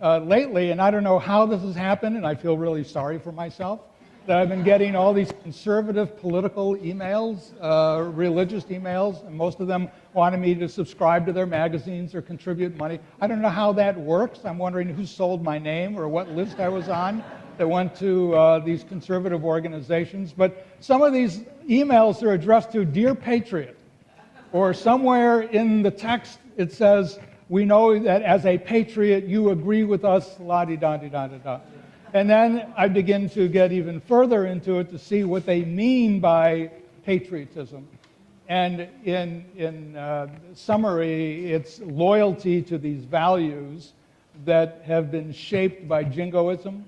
lately, and I don't know how this has happened, and I feel really sorry for myself, that I've been getting all these conservative political emails, religious emails, and most of them wanted me to subscribe to their magazines or contribute money. I don't know how that works. I'm wondering who sold my name or what list I was on that went to these conservative organizations. But some of these emails are addressed to Dear Patriot, or somewhere in the text it says, we know that as a patriot you agree with us, la-di-da-di-da-di-da. And then I begin to get even further into it to see what they mean by patriotism. And in summary, it's loyalty to these values that have been shaped by jingoism,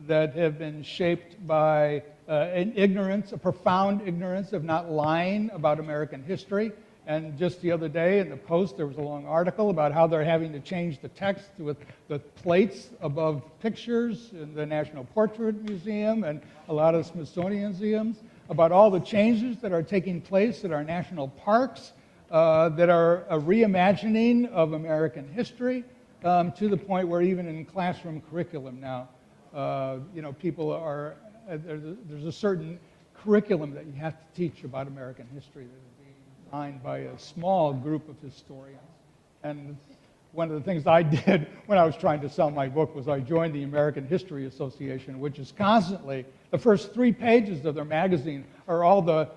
that have been shaped by an ignorance, a profound ignorance of not lying about American history. And just the other day in the Post, there was a long article about how they're having to change the text with the plates above pictures in the National Portrait Museum and a lot of Smithsonian museums, about all the changes that are taking place at our national parks that are a reimagining of American history to the point where even in classroom curriculum now, people are, there's a certain curriculum that you have to teach about American history that is being designed by a small group of historians. And one of the things I did when I was trying to sell my book was I joined the American History Association, which is constantly, the first 3 pages of their magazine are all the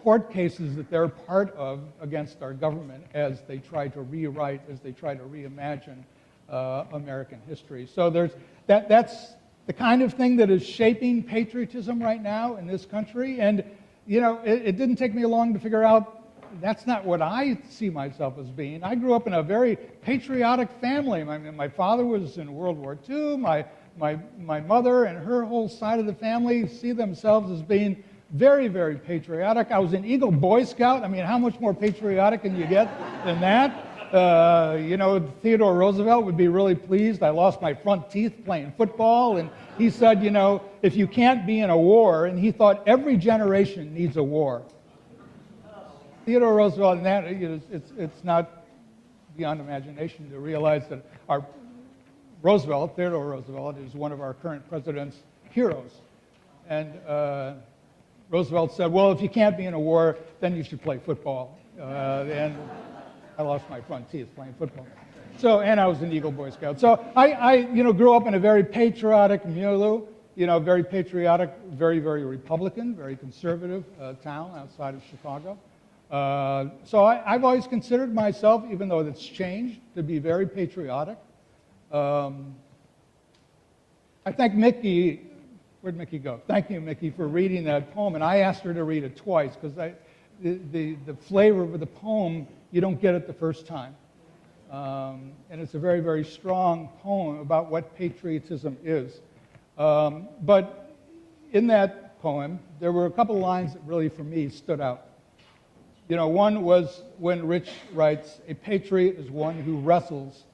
court cases that they're part of against our government as they try to rewrite, as they try to reimagine American history. So that's the kind of thing that is shaping patriotism right now in this country. And, it didn't take me long to figure out that's not what I see myself as being. I grew up in a very patriotic family. My father was in World War II. My mother and her whole side of the family see themselves as being very, very patriotic. I was an Eagle Boy Scout. How much more patriotic can you get than that? Theodore Roosevelt would be really pleased. I lost my front teeth playing football, and he said, if you can't be in a war, and he thought every generation needs a war. Theodore Roosevelt, and that it's not beyond imagination to realize that Theodore Roosevelt, is one of our current president's heroes. And Roosevelt said, well, if you can't be in a war, then you should play football. And I lost my front teeth playing football. And I was an Eagle Boy Scout. So I grew up in a very patriotic milieu, very patriotic, very, very Republican, very conservative town outside of Chicago. So I've always considered myself, even though it's changed, to be very patriotic. I thank Mickey. Where'd Mickey go? Thank you, Mickey, for reading that poem. And I asked her to read it twice because the flavor of the poem, you don't get it the first time. And it's a very, very strong poem about what patriotism is. But in that poem, there were a couple of lines that really, for me, stood out. One was when Rich writes, a patriot is one who wrestles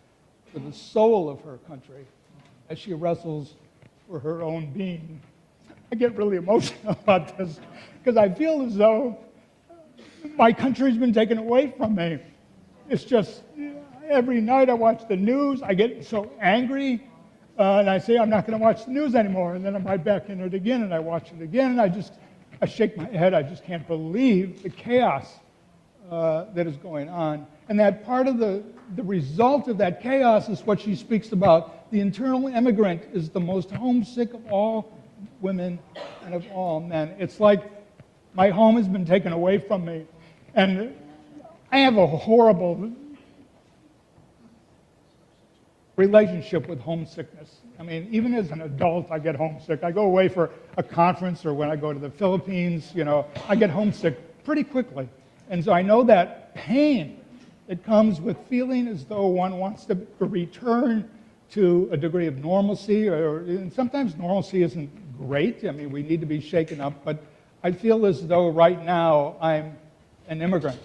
for the soul of her country as she wrestles for her own being. I get really emotional about this because I feel as though my country's been taken away from me. It's just, every night I watch the news, I get so angry, and I say I'm not going to watch the news anymore, and then I'm right back in it again, and I watch it again, and I shake my head. I just can't believe the chaos that is going on. And that part of the result of that chaos is what she speaks about. The internal immigrant is the most homesick of all women and of all men. It's like my home has been taken away from me. And I have a horrible relationship with homesickness. Even as an adult, I get homesick. I go away for a conference or when I go to the Philippines, I get homesick pretty quickly. And so I know that pain that comes with feeling as though one wants to return to a degree of normalcy, and sometimes normalcy isn't great. We need to be shaken up, but I feel as though right now I'm an immigrant.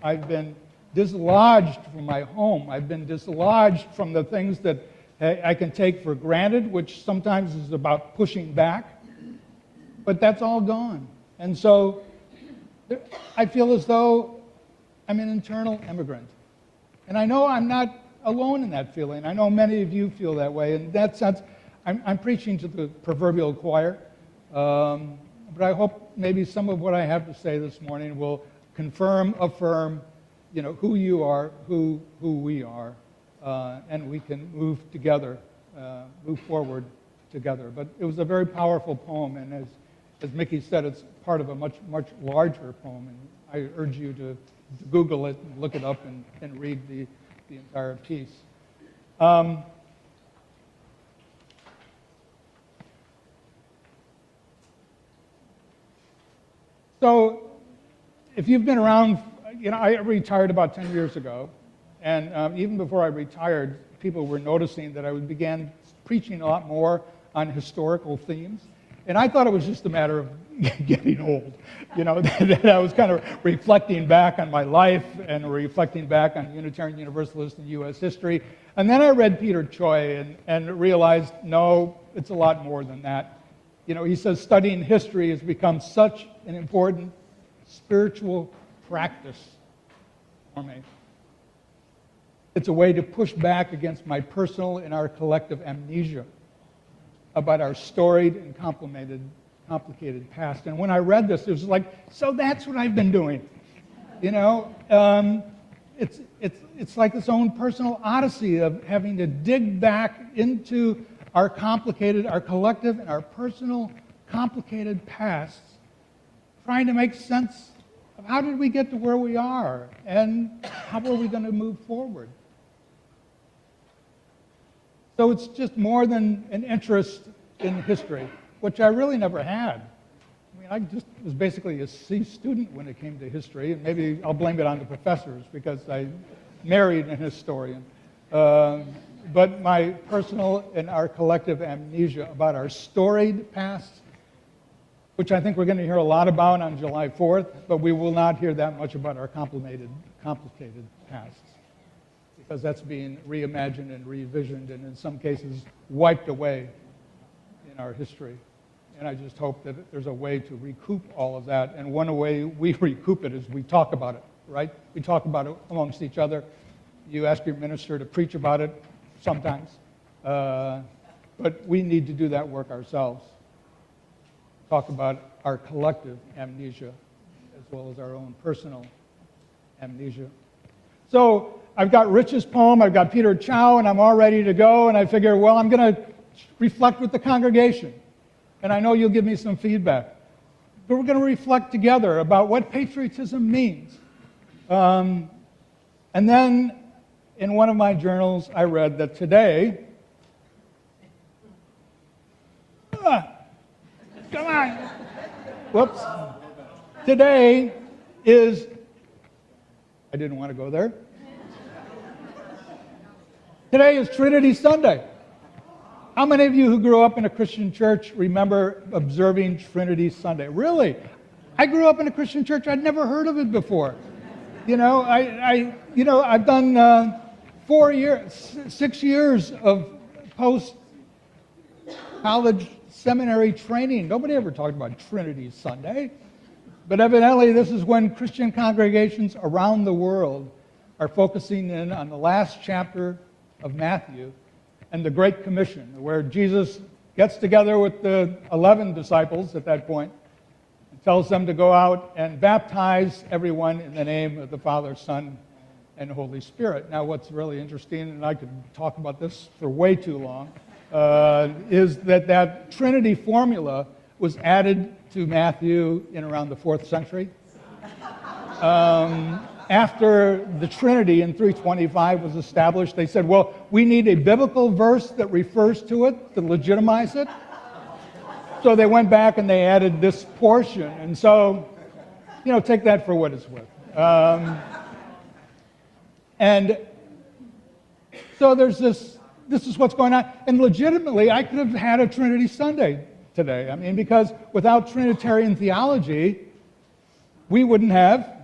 I've been dislodged from my home. I've been dislodged from the things that I can take for granted, which sometimes is about pushing back, but that's all gone. And so I feel as though I'm an internal immigrant. And I know I'm not alone in that feeling. I know many of you feel that way. In that sense, I'm preaching to the proverbial choir. But I hope maybe some of what I have to say this morning will confirm, affirm, who you are, who we are, and we can move together, move forward together. But it was a very powerful poem, and as Mickey said, it's part of a much, much larger poem, and I urge you to Google it and look it up and read the entire piece. So if you've been around, I retired about 10 years ago, and even before I retired, people were noticing that I began preaching a lot more on historical themes. And I thought it was just a matter of getting old, that I was kind of reflecting back on my life and reflecting back on Unitarian Universalist and U.S. history. And then I read Peter Choi and realized, no, it's a lot more than that. He says studying history has become such an important spiritual practice for me. It's a way to push back against my personal and our collective amnesia about our storied and complicated past. And when I read this, it was like, so that's what I've been doing. It's like this own personal odyssey of having to dig back into our collective and our personal complicated pasts, trying to make sense of how did we get to where we are and how are we going to move forward. So it's just more than an interest in history, which I really never had. I just was basically a C student when it came to history, and maybe I'll blame it on the professors because I married an historian. But my personal and our collective amnesia about our storied past, which I think we're going to hear a lot about on July 4th, but we will not hear that much about our complicated pasts, because that's being reimagined and revisioned and in some cases wiped away in our history. And I just hope that there's a way to recoup all of that. And one way we recoup it is we talk about it, right? We talk about it amongst each other. You ask your minister to preach about it sometimes. But we need to do that work ourselves. Talk about our collective amnesia as well as our own personal amnesia. So I've got Rich's poem, I've got Peter Chow, and I'm all ready to go. And I figure, well, I'm going to reflect with the congregation. And I know you'll give me some feedback. But we're going to reflect together about what patriotism means. And then in one of my journals, I read that today, come on, whoops, today is, I didn't want to go there. Today is Trinity Sunday. How many of you who grew up in a Christian church remember observing Trinity Sunday? Really? I grew up in a Christian church. I'd never heard of it before. I've done 6 years of post-college seminary training. Nobody ever talked about Trinity Sunday. But evidently, this is when Christian congregations around the world are focusing in on the last chapter of Matthew and the Great Commission, where Jesus gets together with the 11 disciples at that point and tells them to go out and baptize everyone in the name of the Father, Son, and Holy Spirit. Now, what's really interesting, and I could talk about this for way too long, is that Trinity formula was added to Matthew in around the 4th century. After the Trinity in 325 was established, they said, well, we need a biblical verse that refers to it to legitimize it. So they went back and they added this portion. And so, take that for what it's worth. And so there's this is what's going on. And legitimately, I could have had a Trinity Sunday today. Because without Trinitarian theology, we wouldn't have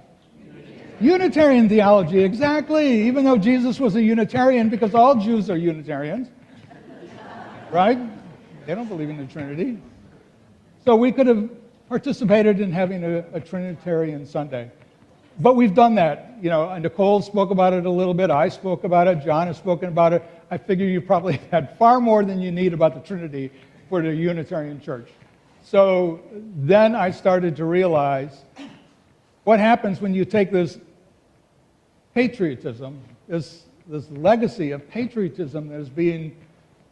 Unitarian theology, exactly. Even though Jesus was a Unitarian, because all Jews are Unitarians, right? They don't believe in the Trinity. So we could have participated in having a Trinitarian Sunday. But we've done that. You know, Nicole spoke about it a little bit. I spoke about it. John has spoken about it. I figure you probably had far more than you need about the Trinity for the Unitarian Church. So then I started to realize what happens when you take this patriotism, this legacy of patriotism that is being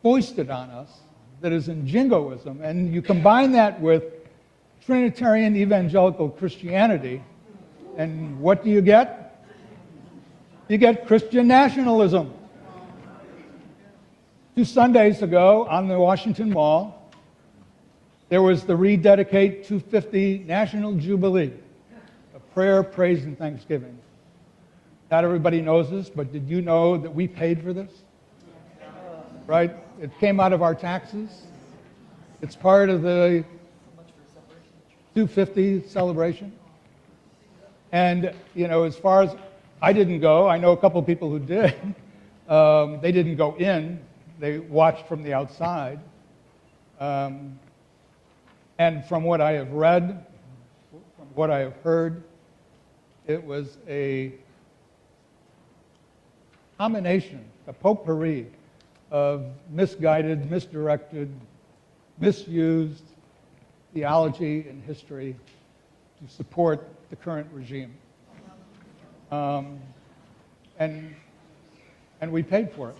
foisted on us, that is in jingoism, and you combine that with Trinitarian evangelical Christianity, and what do you get? You get Christian nationalism. 2 Sundays ago on the Washington Mall, there was the Rededicate 250 National Jubilee, a prayer, praise, and thanksgiving. Not everybody knows this, but did you know that we paid for this? Right? It came out of our taxes. It's part of the 250 celebration. And, you know, as far as I didn't go, I know a couple of people who did. They didn't go in. They watched from the outside. And from what I have read, from what I have heard, it was a combination, a potpourri of misguided, misdirected, misused theology and history to support the current regime. And we paid for it.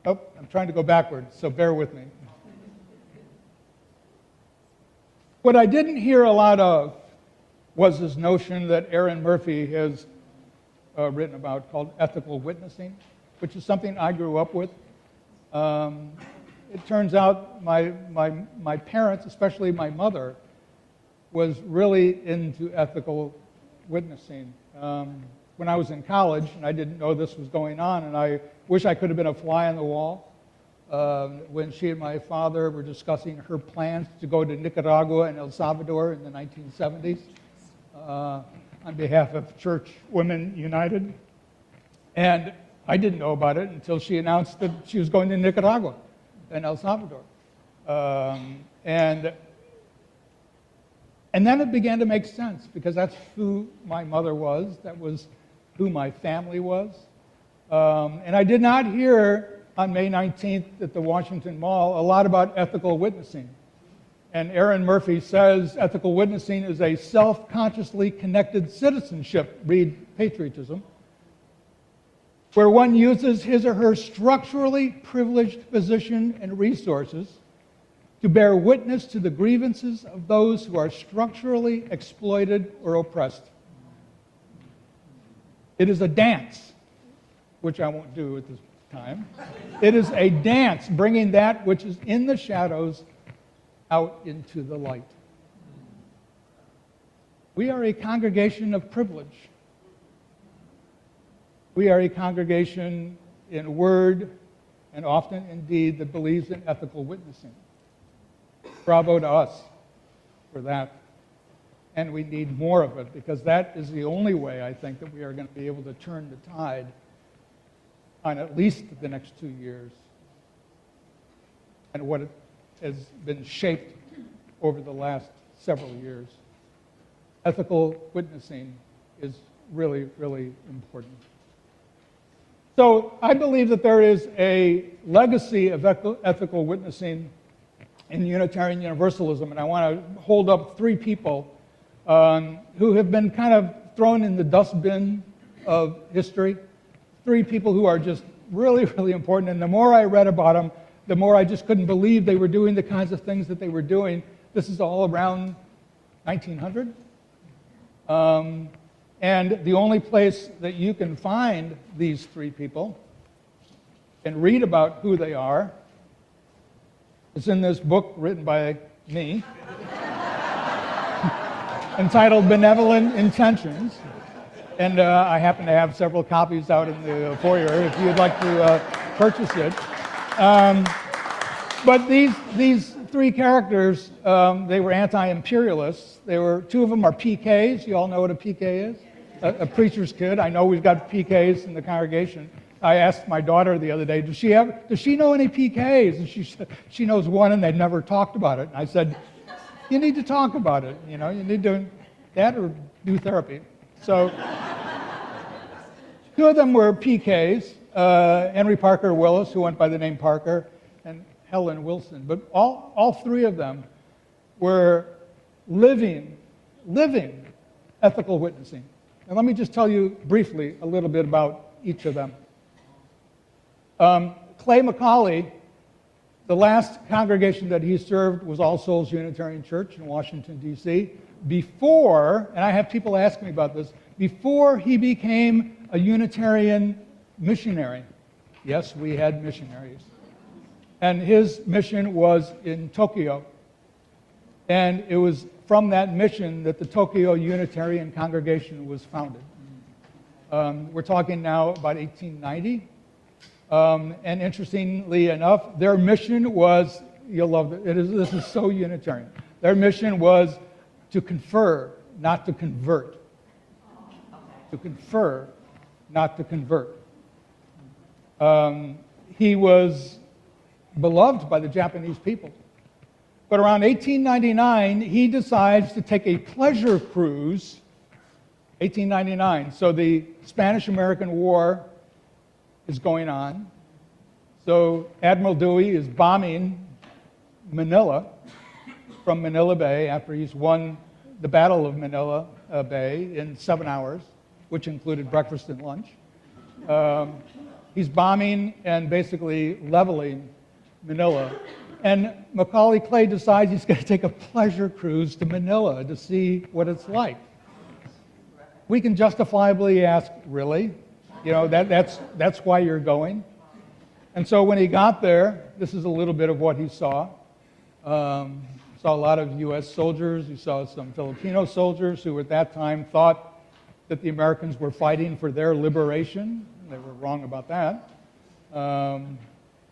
Oh, I'm trying to go backwards, so bear with me. What I didn't hear a lot of was this notion that Aaron Murphy has written about called ethical witnessing, which is something I grew up with. It turns out my parents, especially my mother, was really into ethical witnessing. When I was in college, and I didn't know this was going on, and I wish I could have been a fly on the wall, when she and my father were discussing her plans to go to Nicaragua and El Salvador in the 1970s on behalf of Church Women United. And I didn't know about it until she announced that she was going to Nicaragua and El Salvador. And then it began to make sense, because that's who my mother was, that was who my family was. And I did not hear on May 19th at the Washington Mall a lot about ethical witnessing. And Aaron Murphy says ethical witnessing is a self-consciously connected citizenship, read Patriotism, where one uses his or her structurally privileged position and resources to bear witness to the grievances of those who are structurally exploited or oppressed. It is a dance, which I won't do at this time. It is a dance bringing that which is in the shadows out into the light. We are a congregation of privilege. We are a congregation in word and often in deed that believes in ethical witnessing. Bravo to us for that. And we need more of it, because that is the only way, I think, that we are going to be able to turn the tide on at least the next 2 years and what has been shaped over the last several years. Ethical witnessing is really, really important. So I believe that there is a legacy of ethical witnessing in Unitarian Universalism, and I want to hold up 3 people who have been kind of thrown in the dustbin of history. 3 people who are just really, really important, and the more I read about them, the more I just couldn't believe they were doing the kinds of things that they were doing. This is all around 1900. And the only place that you can find these 3 people and read about who they are is in this book written by me entitled Benevolent Intentions. And I happen to have several copies out in the foyer if you'd like to purchase it. But these 3 characters, they were anti-imperialists. 2 of them are PKs. You all know what a PK is? A preacher's kid. I know we've got PKs in the congregation. I asked my daughter the other day, does she know any PKs? And she said she knows one, and they've never talked about it. And I said, you need to talk about it. You need to that or do therapy. So two of them were PKs, Henry Parker Willis, who went by the name Parker, and Helen Wilson. But all three of them were living ethical witnessing. And let me just tell you briefly a little bit about each of them. Clay McCauley, the last congregation that he served was All Souls Unitarian Church in Washington, D.C. Before, and I have people ask me about this, before he became a Unitarian missionary. Yes, we had missionaries. And his mission was in Tokyo. And it was from that mission that the Tokyo Unitarian Congregation was founded. We're talking now about 1890. And interestingly enough, their mission was, you'll love it, this is so Unitarian. Their mission was to confer, not to convert. To confer, not to convert. He was beloved by the Japanese people. But around 1899, he decides to take a pleasure cruise, 1899. So the Spanish-American War is going on. So Admiral Dewey is bombing Manila from Manila Bay after he's won the Battle of Manila Bay in 7 hours, which included breakfast and lunch. He's bombing and basically leveling Manila. And Macaulay Clay decides he's going to take a pleasure cruise to Manila to see what it's like. We can justifiably ask, really? That's why you're going? And so when he got there, this is a little bit of what he saw. Saw a lot of U.S. soldiers. He saw some Filipino soldiers who at that time thought that the Americans were fighting for their liberation. They were wrong about that.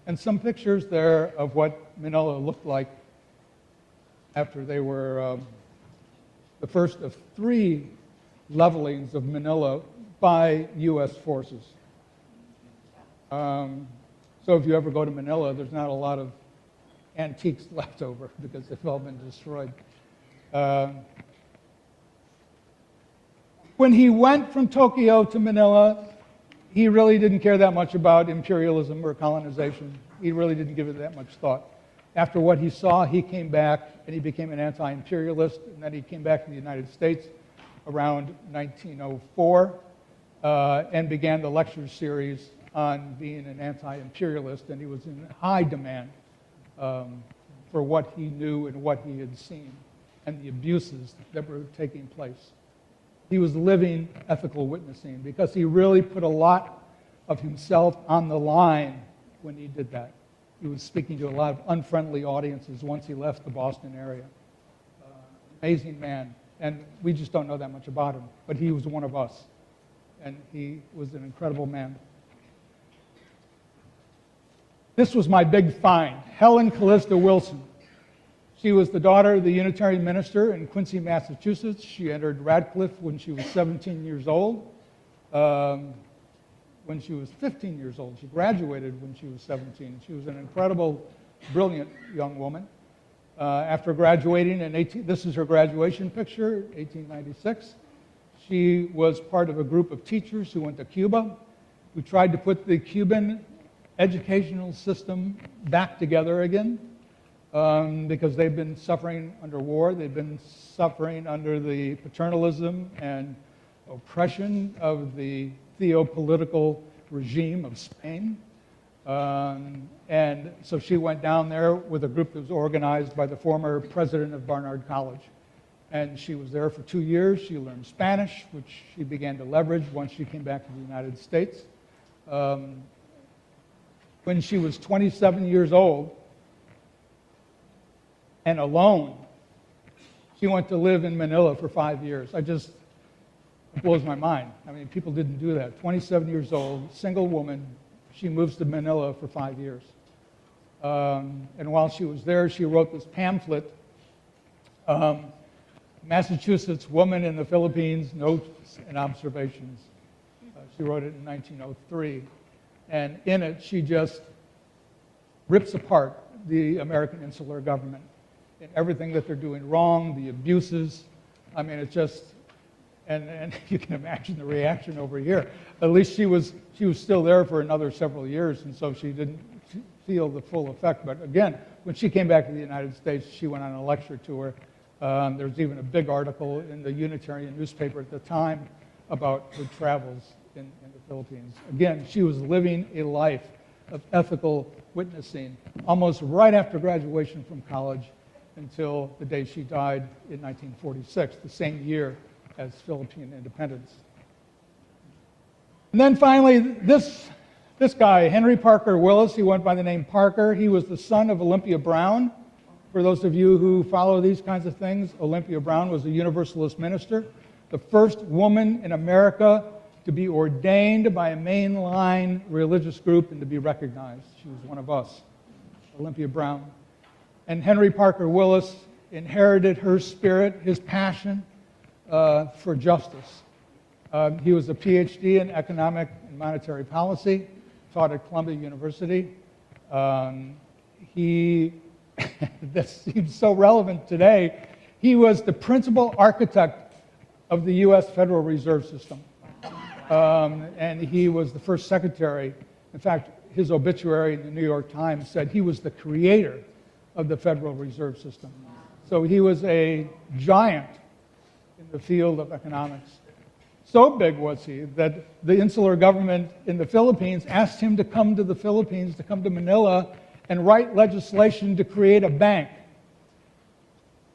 And some pictures there of what Manila looked like after they were the first of 3 levelings of Manila by U.S. forces. So if you ever go to Manila, there's not a lot of antiques left over because they've all been destroyed. When he went from Tokyo to Manila, he really didn't care that much about imperialism or colonization. He really didn't give it that much thought. After what he saw, he came back and he became an anti-imperialist, and then he came back to the United States around 1904 and began the lecture series on being an anti-imperialist, and he was in high demand for what he knew and what he had seen and the abuses that were taking place. He was living ethical witnessing because he really put a lot of himself on the line when he did that. He was speaking to a lot of unfriendly audiences once he left the Boston area. Amazing man, and we just don't know that much about him, but he was one of us, and he was an incredible man. This was my big find, Helen Callista Wilson. She was the daughter of the Unitarian minister in Quincy, Massachusetts. She entered Radcliffe when she was 17 years old. When she was 15 years old, she graduated when she was 17. She was an incredible, brilliant young woman. After graduating this is her graduation picture, 1896. She was part of a group of teachers who went to Cuba, who tried to put the Cuban educational system back together again. Because they've been suffering under war. They've been suffering under the paternalism and oppression of the theopolitical regime of Spain. And so she went down there with a group that was organized by the former president of Barnard College. And she was there for 2 years. She learned Spanish, which she began to leverage once she came back to the United States. When she was 27 years old, and alone, she went to live in Manila for 5 years. It blows my mind. I mean, people didn't do that. 27 years old, single woman, she moves to Manila for 5 years. And while she was there, she wrote this pamphlet, Massachusetts Woman in the Philippines, Notes and Observations. She wrote it in 1903. And in it, she just rips apart the American insular government and everything that they're doing wrong, the abuses. I mean, it's just, and you can imagine the reaction over here. At least she was still there for another several years, and so she didn't feel the full effect. But again, when she came back to the United States, she went on a lecture tour. There's even a big article in the Unitarian newspaper at the time about her travels in the Philippines. Again, she was living a life of ethical witnessing almost right after graduation from college until the day she died in 1946, the same year as Philippine independence. And then finally, this guy, Henry Parker Willis, he went by the name Parker. He was the son of Olympia Brown. For those of you who follow these kinds of things, Olympia Brown was a Universalist minister, the first woman in America to be ordained by a mainline religious group and to be recognized. She was one of us, Olympia Brown. And Henry Parker Willis inherited her spirit, his passion for justice. He was a PhD in economic and monetary policy, taught at Columbia University. This seems so relevant today. He was the principal architect of the U.S. Federal Reserve System. And he was the first secretary. In fact, his obituary in the New York Times said he was the creator of the Federal Reserve System. So he was a giant in the field of economics. So big was he that the insular government in the Philippines asked him to come to the Philippines, to come to Manila, and write legislation to create a bank.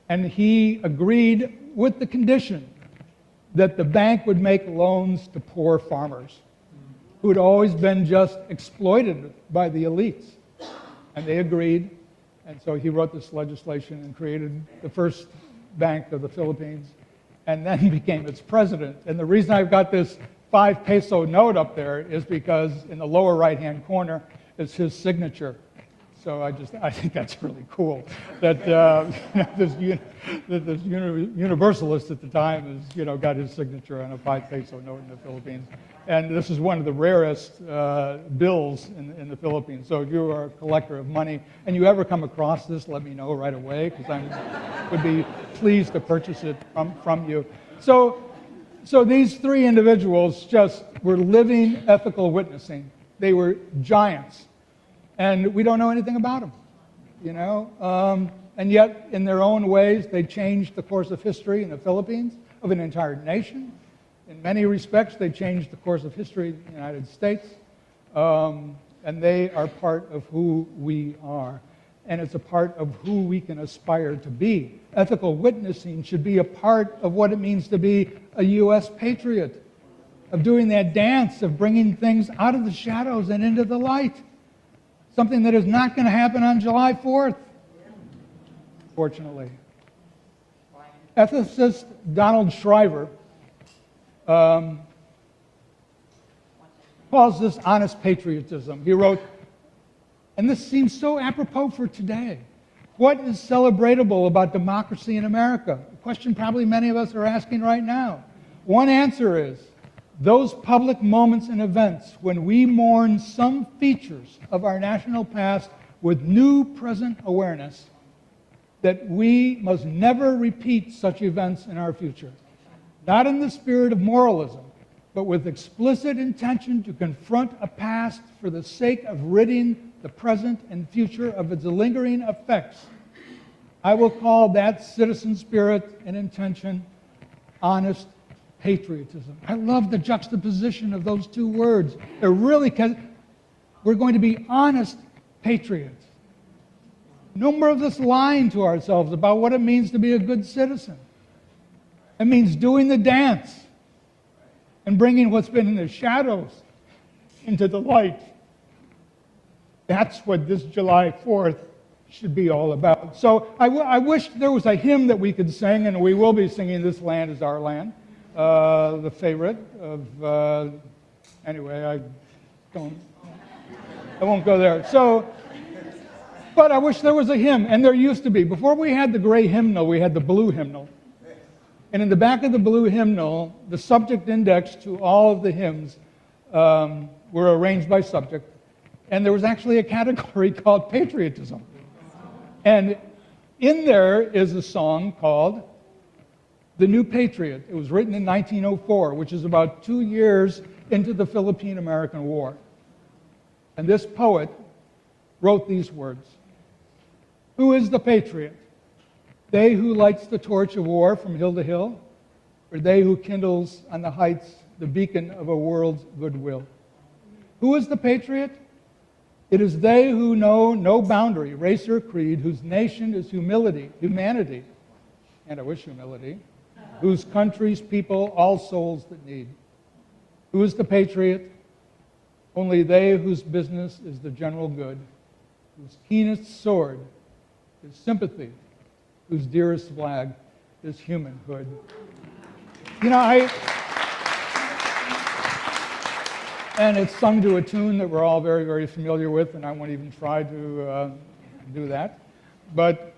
And he agreed with the condition that the bank would make loans to poor farmers who had always been just exploited by the elites. And they agreed, and so he wrote this legislation and created the first bank of the Philippines, and then became its president. And the reason I've got this 5-peso note up there is because in the lower right-hand corner is his signature. So I think that's really cool that this Universalist at the time has got his signature on a 5-peso note in the Philippines, and this is one of the rarest bills in the Philippines. So if you are a collector of money and you ever come across this, let me know right away because I would be pleased to purchase it from you. So these three individuals just were living ethical witnessing. They were giants. And we don't know anything about them, And yet, in their own ways, they changed the course of history in the Philippines, of an entire nation. In many respects, they changed the course of history in the United States. And they are part of who we are. And it's a part of who we can aspire to be. Ethical witnessing should be a part of what it means to be a U.S. patriot, of doing that dance, of bringing things out of the shadows and into the light. Something that is not going to happen on July 4th, fortunately. Ethicist Donald Shriver calls this honest patriotism. He wrote, and this seems so apropos for today, what is celebratable about democracy in America? A question probably many of us are asking right now. One answer is, those public moments and events when we mourn some features of our national past with new present awareness that we must never repeat such events in our future. Not in the spirit of moralism, but with explicit intention to confront a past for the sake of ridding the present and future of its lingering effects. I will call that citizen spirit and intention honest patriotism. I love the juxtaposition of those two words. It really we're going to be honest patriots. No more of this lying to ourselves about what it means to be a good citizen. It means doing the dance and bringing what's been in the shadows into the light. That's what this July 4th should be all about. So I wish there was a hymn that we could sing, and we will be singing This Land Is Our Land. The favorite of, anyway, I won't go there. So, but I wish there was a hymn, and there used to be. Before we had the gray hymnal, we had the blue hymnal. And in the back of the blue hymnal, the subject index to all of the hymns were arranged by subject, and there was actually a category called Patriotism. And in there is a song called The New Patriot. It was written in 1904, which is about 2 years into the Philippine-American War. And this poet wrote these words: "Who is the patriot? They who lights the torch of war from hill to hill, or they who kindles on the heights the beacon of a world's goodwill? Who is the patriot? It is they who know no boundary, race or creed, whose nation is humanity, and I wish humility, whose country's people all souls that need. Who is the patriot? Only they whose business is the general good, whose keenest sword is sympathy, whose dearest flag is humanhood." You know, and it's sung to a tune that we're all very, very familiar with, and I won't even try to do that. But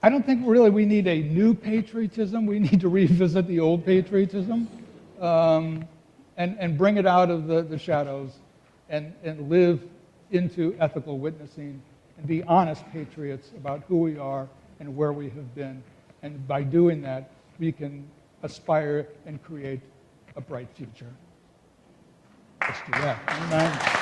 I don't think really we need a new patriotism. We need to revisit the old patriotism and bring it out of the shadows and live into ethical witnessing and be honest patriots about who we are and where we have been. And by doing that, we can aspire and create a bright future. Let's do that. Amen.